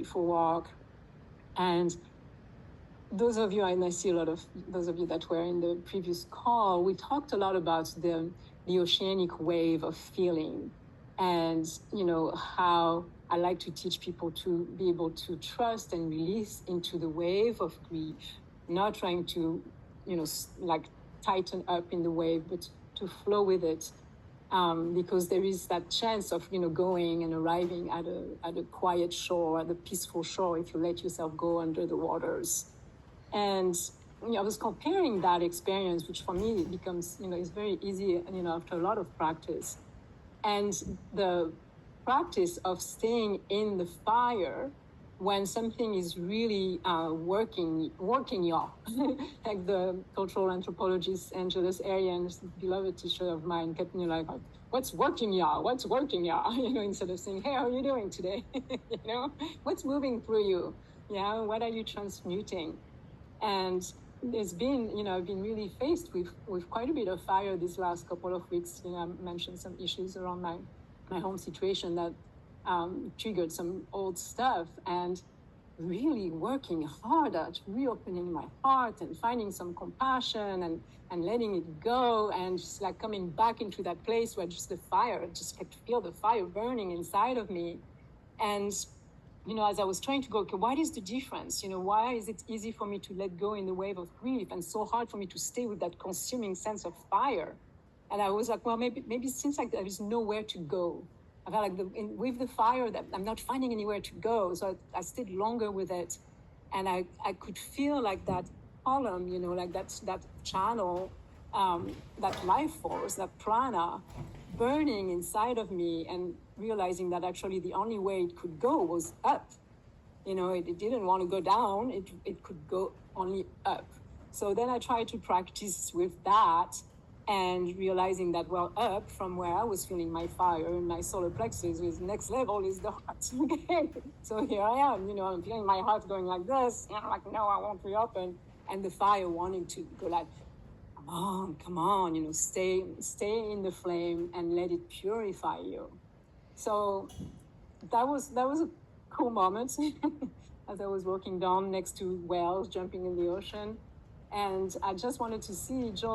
beautiful walk. And those of you, and I see a lot of those of you that were in the previous call, we talked a lot about the oceanic wave of feeling, and how I like to teach people to be able to trust and release into the wave of grief, not trying to like tighten up in the wave, but to flow with it, because there is that chance of going and arriving at a quiet shore, at a peaceful shore, if you let yourself go under the waters. And I was comparing that experience, which for me becomes is very easy after a lot of practice, and the practice of staying in the fire when something is really working y'all. Like the cultural anthropologist Angelus Arians, beloved teacher of mine, kept me like, what's working y'all? What's working y'all? Instead of saying, hey, how are you doing today? What's moving through you? Yeah, what are you transmuting? And there's been, I've been really faced with quite a bit of fire these last couple of weeks. I mentioned some issues around my home situation that triggered some old stuff, and really working hard at reopening my heart and finding some compassion and letting it go, and just like coming back into that place where just the fire, just could feel the fire burning inside of me. And as I was trying to go, okay, what is the difference? Why is it easy for me to let go in the wave of grief and so hard for me to stay with that consuming sense of fire? And I was like, well, maybe it seems like there is nowhere to go. I felt like with the fire that I'm not finding anywhere to go. So I stayed longer with it. And I could feel like that column, like that channel, that life force, that prana burning inside of me, and realizing that actually the only way it could go was up. It didn't want to go down. It could go only up. So then I tried to practice with that, and realizing that, well, up from where I was feeling my fire in my solar plexus, is next level is the heart. Okay, so here I am, I'm feeling my heart going like this, and I'm like, no, I won't reopen, and the fire wanting to go like, come on, stay in the flame and let it purify you. So that was a cool moment as I was walking down next to whales jumping in the ocean, and I just wanted to see Joel